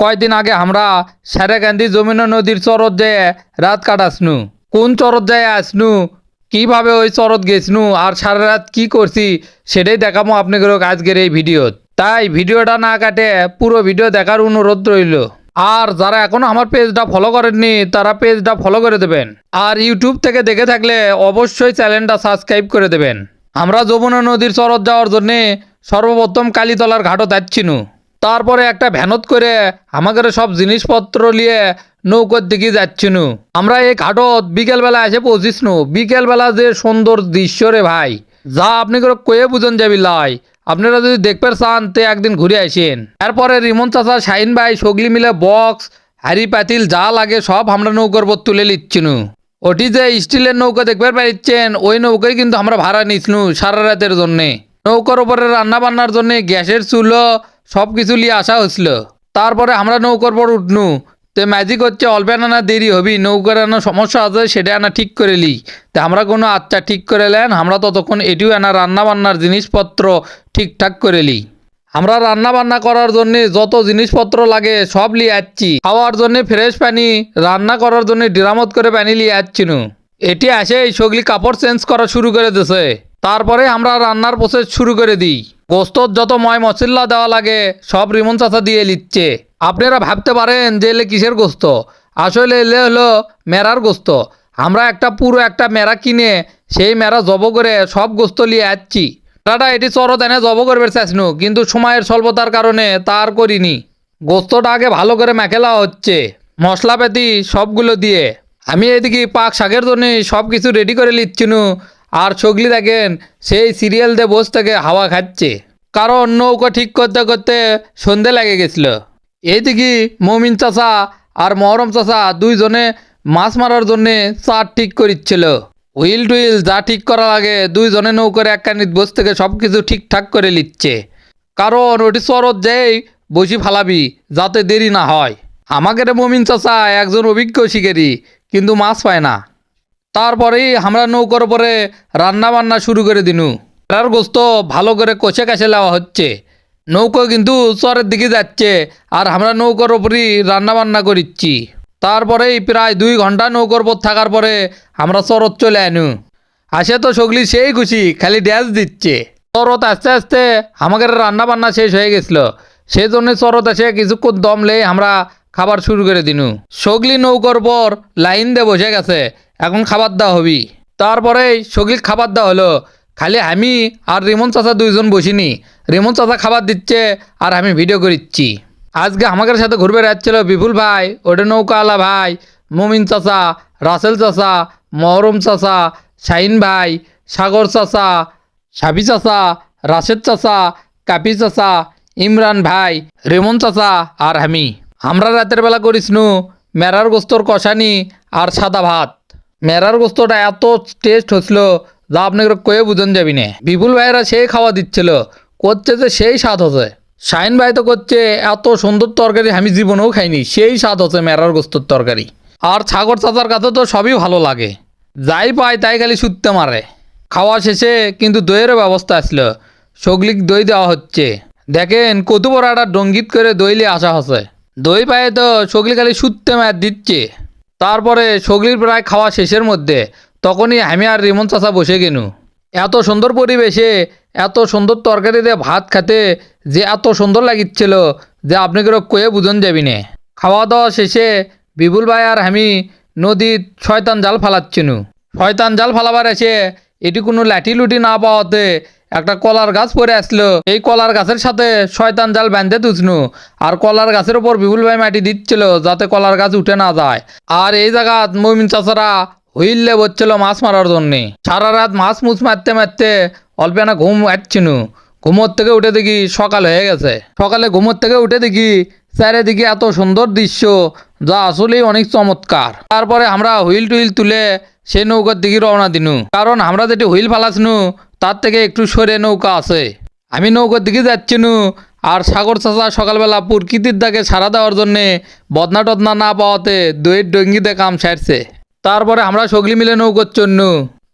কয়দিন আগে আমরা সারেকান্দি যমুনা নদীর চরত যেয়ে রাত কাটাসনু। কোন চরত যায় আসনু, কিভাবে ওই চরত গেছনু আর সারা রাত কি করছি সেটাই দেখাবো আপনাদের আজকের এই ভিডিওত। তাই ভিডিওটা না কাটে পুরো ভিডিও দেখার অনুরোধ রইল। আর যারা এখনো আমার পেজটা ফলো করেননি তারা পেজটা ফলো করে দেবেন। আর ইউটিউব থেকে দেখে থাকলে অবশ্যই চ্যানেলটা সাবস্ক্রাইব করে দেবেন। আমরা যমুনা নদীর চরত যাওয়ার জন্যে সর্বপ্রথম কালীতলার ঘাটও যাচ্ছিনু। তারপরে একটা ভ্যানত করে আমাদের সব জিনিসপত্র নিয়ে নৌকোর দিকে যাচ্ছিনু। আমরা এই ঘাটত বিকেলবেলা এসে পৌঁছিসনু। বিকেলবেলা যে সুন্দর দৃশ্য রে ভাই, যা আপনি করে কয়ে বুঝন যাবি লাই। আপনারা যদি দেখতে চান তে একদিন ঘুরে আসেন। এরপরে রিমন চাচা, শাহিন ভাই সগলি মিলে বক্স, হাড়ি পাতিল যা লাগে সব আমরা নৌকার উপর তুলে নিচ্ছিনু। ওটি যে স্টিলের নৌকা দেখতে পাচ্ছেন, ওই নৌকাই কিন্তু আমরা ভাড়া নিচ্ছিনু সারা রাতের জন্যে। নৌকার উপরে রান্না বান্নার জন্য গ্যাসের চুলো সব কিছু নিয়ে আসা হয়েছিল। তারপরে আমরা নৌকার পর উঠনু। তে ম্যাজিক হচ্ছে অল্প আনা দেরি হবি, নৌকার আনা সমস্যা আছে সেটা আনা ঠিক করে লি। তা আমরা কোনো আচ্ছা ঠিক করে নেন, আমরা ততক্ষণ এটিও আনা রান্না বান্নার জিনিসপত্র ঠিকঠাক করে লি। আমরা রান্না বান্না করার জন্য যত জিনিসপত্র লাগে সব লিয়ে যাচ্ছি। খাওয়ার জন্য ফ্রেশ পানি, রান্না করার জন্য ড্রামত করে পানি লিয়ে যাচ্ছিনু। এটি আসে সগলি কাপড় চেঞ্জ করা শুরু করে দিছে। তারপরে আমরা রান্নার প্রসেস শুরু করে দিই। গোস্তর যত ময় মশলা দেওয়া লাগে সব রিমন চাচা দিয়ে নিচ্ছে। আপনারা ভাবতে পারেন যে এলে কিসের গোস্ত, আসলে এলে হলো মেরার গোস্ত। আমরা পুরো একটা মেরা কিনে সেই মেরা জব করে সব গোস্ত নিয়ে যাচ্ছি। মেরাটা এটি চরত এনে জব করবে চাইছিনু, কিন্তু সময়ের স্বল্পতার কারণে তার করিনি। গোস্তটা আগে ভালো করে মেখেলা হচ্ছে মশলাপাতি সবগুলো দিয়ে। আমি এদিকে পাক শাকের জন্য সব কিছু রেডি করে নিচ্ছিনু। আর ছগলি দেখেন সেই সিরিয়াল দিয়ে বসে থেকে হাওয়া খাচ্ছে, কারণ নৌকা ঠিক করতে করতে সন্ধে লেগে গেছিল। এইদিকে মমিন চাচা আর মহরম চাচা দুইজনে মাছ মারার জন্যে চার ঠিক করিচ্ছিল। হুইল টুইল যা ঠিক করা লাগে দুইজনে নৌকার এক কানিত বসে থেকে সব কিছু ঠিকঠাক করে নিচ্ছে, কারণ ওটি চরত যেই বসি ফালাবি যাতে দেরি না হয়। আমাদের মমিন চাচা একজন অভিজ্ঞ শিকারী, কিন্তু মাছ পায় না। তারপরেই আমরা নৌকার উপরে রান্না বান্না শুরু করে দিনু। মেরার গোস্ত ভালো করে কষে কাছে নেওয়া হচ্ছে। নৌকা কিন্তু চরের দিকে যাচ্ছে আর আমরা নৌকার উপরই রান্না বান্না করিচ্ছি। তারপরেই প্রায় 2 ঘন্টা নৌকার উপর থাকার পরে আমরা চরত চলে আনু। আসে তো সগলি সেই খুশি, খালি ড্যাস দিচ্ছে। চরত আস্তে আস্তে আমাদের রান্না বান্না শেষ হয়ে গেছিল। সেই জন্য চরত এসে কিছুক্ষণ দমলে আমরা খাবার শুরু করে দিনু। সগলি নৌকার পর লাইন দিয়ে বসে গেছে, এখন খাবার দেওয়া হবি। তারপরেই সগলি খাবার দেওয়া হলো। খালি আমি আর রিমন চাচা দুইজন বসিনি। রিমন চাচা খাবার দিচ্ছে আর আমি ভিডিও করিচ্ছি। আজকে আমাদের সাথে ঘুরবে যাচ্ছিল বিপুল ভাই, ওটা নৌকাওয়ালা ভাই, মমিন চাচা, রাসেল চাচা, মহরম চাচা, শাহিন ভাই, সাগর চাচা, সাবি চাচা, রাশেদ চাচা, কাপি চাচা, ইমরান ভাই, রেমন চাচা আর আমি। আমরা রাতের বেলা করিসনু মেরার গোস্তর কষানি আর সাদা ভাত। মেরার গোস্তটা এত টেস্ট হচ্ছিল যা আপনাকে কয়ে বুঝন যাবি না। বিপুল ভাইয়েরা সেই খাওয়া দিচ্ছিল, করছে যে সেই স্বাদ হচ্ছে। শাহিন ভাই তো করছে এত সুন্দর তরকারি আমি জীবনেও খাইনি, সেই স্বাদ হচ্ছে মেরার গোস্তর তরকারি। আর সাগর চাচার কাছে তো সবই ভালো লাগে, যাই পায় তাই খালি সুত্তে মারে। খাওয়া শেষে কিন্তু দইয়েরও ব্যবস্থা আসলো, সগলিক দই দেওয়া হচ্ছে। দেখেন কত বড় একটা ডঙ্গিত করে দই নিয়ে আসা হচ্ছে। দই পায়ে তো সগলি খালি সুত্তে মার দিচ্ছে। তারপরে সগলির প্রায় খাওয়া শেষের মধ্যে তখনই আমি আর রিমন চাচা বসে গেনু। এত সুন্দর পরিবেশে এত সুন্দর তরকারি দিয়ে ভাত খেতে যে এত সুন্দর লাগিচ্ছিল যে আপনাকে কয়ে বুঝন যাবি না। খাওয়া দাওয়া শেষে বিপুল ভাই আর আমি নদীর শয়তান জাল ফালাচ্ছিনু। শয়তান জাল ফালাবার এসে এটি কোনো লাঠি লুটি না পাওয়াতে একটা কলার গাছ পরে আসলো। এই কলার গাছের সাথে শয়তান জাল বেঁধে তুছনু। আর কলার গাছের ওপর বিপুল ভাই মাটি দিচ্ছিল যাতে কলার গাছ উঠে না যায়। আর এই জায়গাত মমিন চাচারা হুইললে বসছিল মাছ মারার জন্যে। সারা রাত মাছ মুছ মারতে মারতে অল্প না ঘুম আসছিনু। ঘুমোর থেকে উঠে দেখি সকাল হয়ে গেছে। সকালে ঘুমোর থেকে উঠে দেখি চারিদিকে এত সুন্দর দৃশ্য যা আসলেই অনেক চমৎকার। তারপরে আমরা হুইল টুইল তুলে সেই নৌকার দিকে রওনা দিনু, কারণ আমরা যেটি হুইল ফালাসনু তার থেকে একটু সরে নৌকা আছে। আমি নৌকার দিকে যাচ্ছিনু। আর সাগর চাচা সকালবেলা প্রকৃতির দাগে সারা দেওয়ার জন্যে বদনা টদনা না পাওয়াতে দইয়ের ডঙ্গিতে কাম সারছে। তারপরে আমরা সগলি মিলে নৌকোর চড়নু।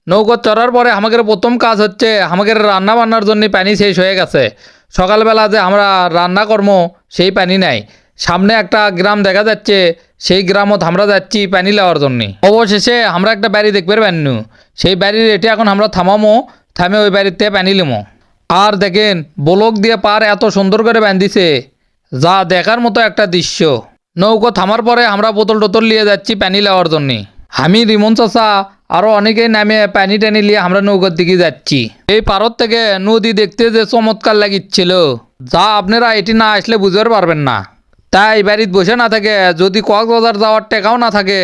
নৌকোর চড়ার পরে আমাদের প্রথম কাজ হচ্ছে আমাদের রান্না বান্নার জন্য পানি শেষ হয়ে গেছে। সকালবেলা যে আমরা রান্না কর্ম সেই পানি নাই, সামনে একটা গ্রাম দেখা যাচ্ছে, সেই গ্রামত আমরা যাচ্ছি পানি নেওয়ার জন্য। অবশেষে আমরা একটা বাড়ি দেখতে পারবেন, সেই বাড়ির এটি এখন আমরা থামামো, থামে ওই বাড়িতে পানি লিমো। আর দেখেন ব্লক দিয়ে পার এত সুন্দর করে বান্ধিছে, যা দেখার মতো একটা দৃশ্য। নৌকো থামার পরে আমরা বোতল টোতল নিয়ে যাচ্ছি পানি নেওয়ার জন্য। আমি রিমন চাচা আরো অনেকেই নামে পানি টানি নিয়ে আমরা নৌকার দিকে যাচ্ছি। এই পারত থেকে নদী দেখতে যে চমৎকার লাগিচ্ছিল, যা আপনারা এটি না আসলে বুঝতে পারবেন না। তাই বাড়িতে বসে না থাকে, যদি কক্সবাজার যাওয়ার টেকাও না থাকে,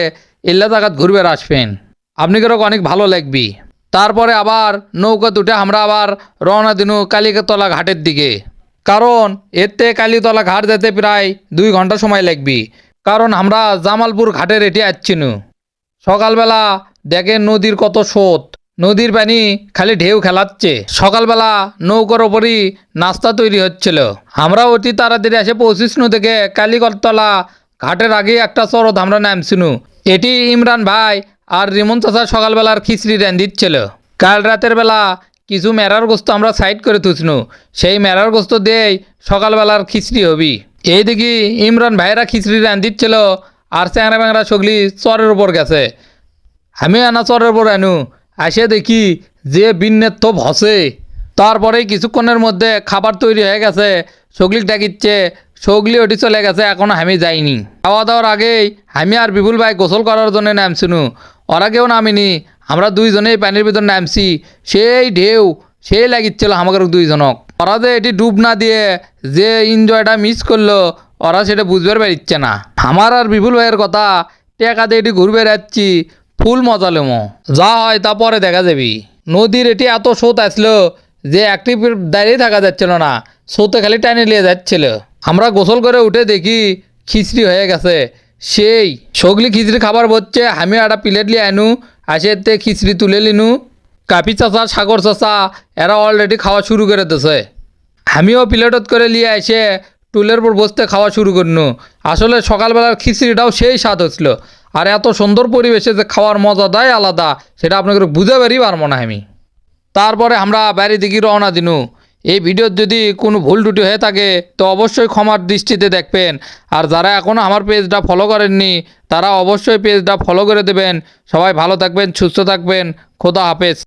এল্লা জায়গাত ঘুরবে আসবেন, আপনি কেরক অনেক ভালো লাগবি। তারপরে আবার নৌকা দুটো আমরা আবার রওনা দিনু কালিকাতলা ঘাটের দিকে, কারণ এতে কালীতলা ঘাট যেতে প্রায় 2 ঘন্টা সময় লাগবে। কারণ আমরা জামালপুর ঘাটে রেটে আসছিনু। সকালবেলা দেখেন নদীর কত স্রোত, নদীর পানি খালি ঢেউ খেলাচ্ছে। সকালবেলা নৌকার ওপরই নাস্তা তৈরি হচ্ছিল। আমরা অতি তাড়াতাড়ি এসে পৌঁছিসনু থেকে কালীকতলা ঘাটের আগে একটা চরদ আমরা নামছিনু। এটি ইমরান ভাই আর রিমন চাচা সকালবেলার খিচড়ি রান্ধিচ্ছিল। কাল রাতের বেলা কিছু মেরার গোস্ত আমরা সাইড করে তুছনু, সেই মেরার গোস্ত দিয়েই সকালবেলার খিচড়ি হবি। এই দেখি ইমরান ভাইরা খিচড়ি রান্ধিচ্ছিল, আর চ্যাংরা ব্যাংরা সগলি চরের উপর গেছে। আমি আনা চরের উপর আনু, আসে দেখি যে বিন্নের তো ভসে। তারপরেই কিছুক্ষণের মধ্যে খাবার তৈরি হয়ে গেছে, সগলিক ডাকিচ্ছে, সগলি ওটি চলে গেছে, এখনো আমি যাইনি। খাওয়া দাওয়ার আগেই আমি আর বিপুল ভাই গোসল করার জন্য নামছিনু, ওরা কেউ নামিনি। আমরা দুইজনেই পানির ভিতর নামছি, সেই ঢেউ সেই লাগিচ্ছিল আমাদের দুইজনক। ওরা যে এটি ডুব না দিয়ে যে এনজয়টা মিস করলো, ওরা সেটা বুঝবার পারছে না। আমার আর বিপুল ভাইয়ের কথা, টেকা দিয়ে এটি ঘুরবে যাচ্ছি, ফুল মজা লেমো। যা হয় তা পরে দেখা যাবি। নদীর এটি এত স্রোত আসলো যে একটি দাঁড়িয়ে থাকা যাচ্ছিল না, স্রোতে খালি টানি নিয়ে যাচ্ছিল। আমরা গোসল করে উঠে দেখি খিচড়ি হয়ে গেছে, সেই সগলি খিচড়ি খাবার বলছে। আমি একটা প্লেট নিয়ে আনু, আসে এতে খিচড়ি তুলে লিনু। কাপি চাচা, সাগর চাচা এরা অলরেডি খাওয়া শুরু করে দিছে। আমিও প্লেটত করে নিয়ে এসে টুলের উপর বসতে খাওয়া শুরু করনু। আসলে সকালবেলার খিচড়িটাও সেই স্বাদ হচ্ছিল, আর এত সুন্দর পরিবেশে যে খাওয়ার মজাটাই আলাদা, সেটা আপনাকে বুঝে পারি পারবো না আমি। তারপরে আমরা বাড়ি দিকে রওনা দিনু। এই ভিডিওর যদি কোনো ভুল ত্রুটি হয়ে থাকে তো অবশ্যই ক্ষমার দৃষ্টিতে দেখবেন। আর যারা এখনও আমার পেজটা ফলো করেননি, তারা অবশ্যই পেজটা ফলো করে দেবেন। সবাই ভালো থাকবেন, সুস্থ থাকবেন, খোদা হাফেজ।